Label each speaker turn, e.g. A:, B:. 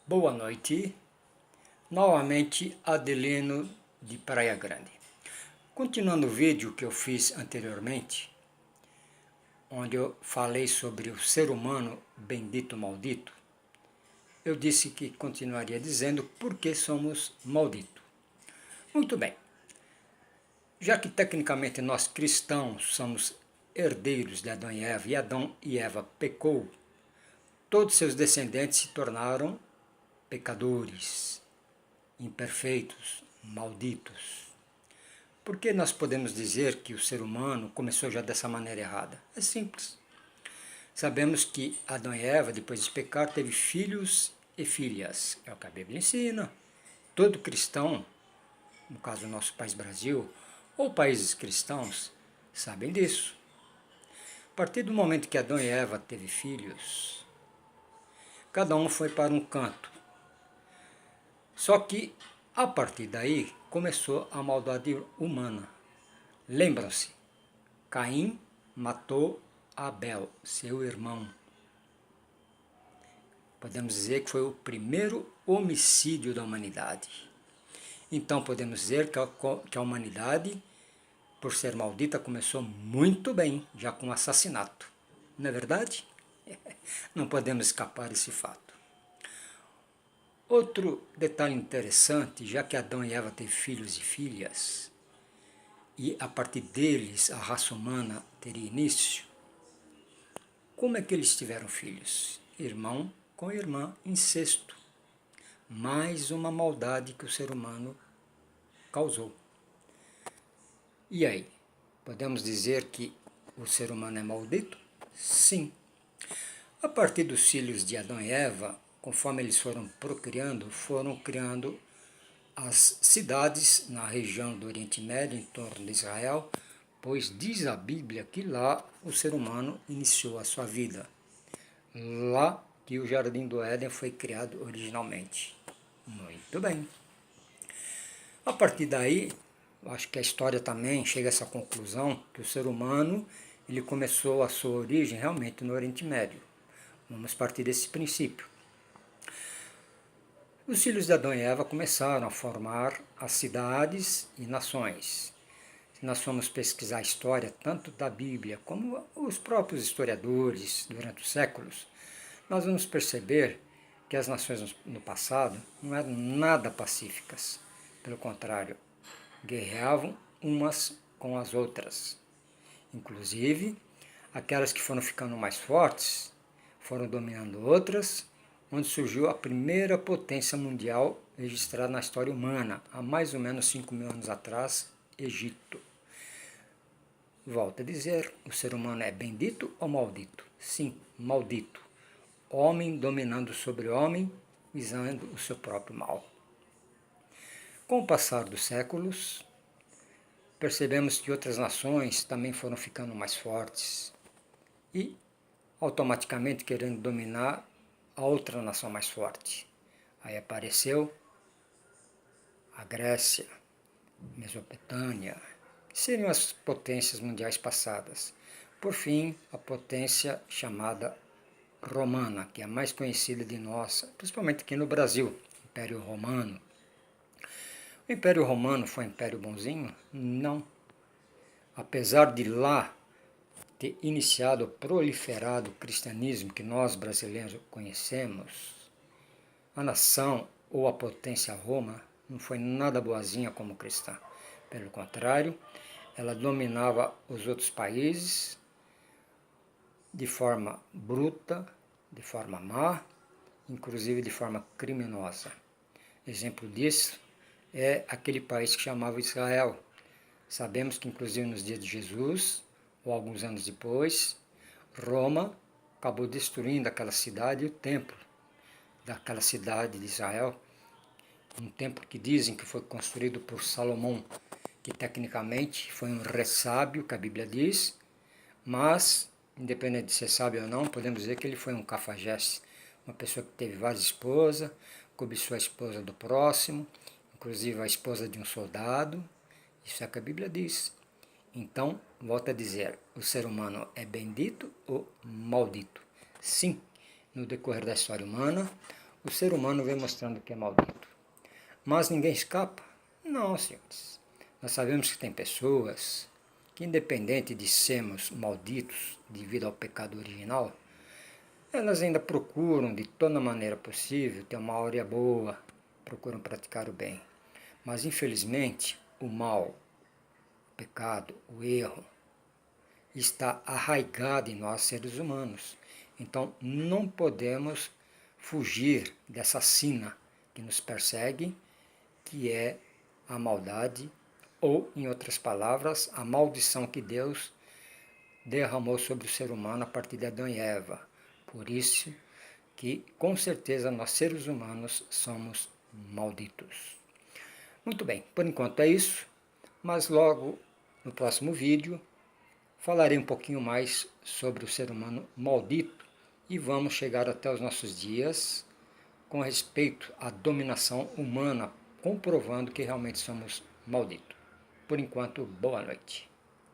A: Boa noite, novamente Adelino de Praia Grande. Continuando o vídeo que eu fiz anteriormente, onde eu falei sobre o ser humano bendito ou maldito, eu disse que continuaria dizendo por que somos malditos. Muito bem, já que tecnicamente nós cristãos somos herdeiros de Adão e Adão e Eva pecou, todos seus descendentes se tornaram pecadores, imperfeitos, malditos. Por que nós podemos dizer que o ser humano começou já dessa maneira errada? É simples. Sabemos que Adão e Eva, depois de pecar, teve filhos e filhas. É o que a Bíblia ensina. Todo cristão, no caso do nosso país Brasil, ou países cristãos, sabem disso. A partir do momento que Adão e Eva teve filhos, cada um foi para um canto. Só que, a partir daí, começou a maldade humana. Lembram-se, Caim matou Abel, seu irmão. Podemos dizer que foi o primeiro homicídio da humanidade. Então podemos dizer que a humanidade, por ser maldita, começou muito bem, já com o assassinato. Não é verdade? Não podemos escapar desse fato. Outro detalhe interessante, já que Adão e Eva teve filhos e filhas, e a partir deles a raça humana teria início, como é que eles tiveram filhos? Irmão com irmã, incesto. Mais uma maldade que o ser humano causou. E aí? Podemos dizer que o ser humano é maldito? Sim. A partir dos filhos de Adão e Eva, conforme eles foram procriando, foram criando as cidades na região do Oriente Médio, em torno de Israel, pois diz a Bíblia que lá o ser humano iniciou a sua vida. Lá que o Jardim do Éden foi criado originalmente. Muito bem. A partir daí, acho que a história também chega a essa conclusão, que o ser humano ele começou a sua origem realmente no Oriente Médio. Vamos partir desse princípio. Os filhos de Adão e Eva começaram a formar as cidades e nações. Se nós formos pesquisar a história, tanto da Bíblia como os próprios historiadores durante os séculos, nós vamos perceber que as nações no passado não eram nada pacíficas. Pelo contrário, guerreavam umas com as outras. Inclusive, aquelas que foram ficando mais fortes foram dominando outras, onde surgiu a primeira potência mundial registrada na história humana, há mais ou menos 5.000 anos atrás, Egito. Volto a dizer, o ser humano é bendito ou maldito? Sim, maldito. Homem dominando sobre homem, visando o seu próprio mal. Com o passar dos séculos, percebemos que outras nações também foram ficando mais fortes e automaticamente querendo dominar a outra nação mais forte. Aí apareceu a Grécia, Mesopotâmia, que seriam as potências mundiais passadas. Por fim, a potência chamada romana, que é a mais conhecida de nós, principalmente aqui no Brasil, Império Romano. O Império Romano foi um império bonzinho? Não. Apesar de lá ter iniciado, proliferado o cristianismo que nós brasileiros conhecemos, a nação ou a potência Roma não foi nada boazinha como cristã. Pelo contrário, ela dominava os outros países de forma bruta, de forma má, inclusive de forma criminosa. Exemplo disso é aquele país que chamava Israel. Sabemos que inclusive nos dias de Jesus, ou alguns anos depois, Roma acabou destruindo aquela cidade e o templo daquela cidade de Israel, um templo que dizem que foi construído por Salomão, que tecnicamente foi um ressábio, que a Bíblia diz, mas, independente de ser sábio ou não, podemos dizer que ele foi um cafajeste, uma pessoa que teve várias esposas, cobiçou a esposa do próximo, inclusive a esposa de um soldado, isso é o que a Bíblia diz. Então, volto a dizer, o ser humano é bendito ou maldito? Sim, no decorrer da história humana, o ser humano vem mostrando que é maldito. Mas ninguém escapa? Não, senhores. Nós sabemos que tem pessoas que, independente de sermos malditos devido ao pecado original, elas ainda procuram, de toda maneira possível, ter uma áurea boa, procuram praticar o bem. Mas, infelizmente, o mal, o pecado, o erro, está arraigado em nós, seres humanos. Então, não podemos fugir dessa sina que nos persegue, que é a maldade, ou, em outras palavras, a maldição que Deus derramou sobre o ser humano a partir de Adão e Eva. Por isso que, com certeza, nós seres humanos somos malditos. Muito bem, por enquanto é isso, mas logo no próximo vídeo falarei um pouquinho mais sobre o ser humano maldito e vamos chegar até os nossos dias com respeito à dominação humana, comprovando que realmente somos malditos. Por enquanto, boa noite.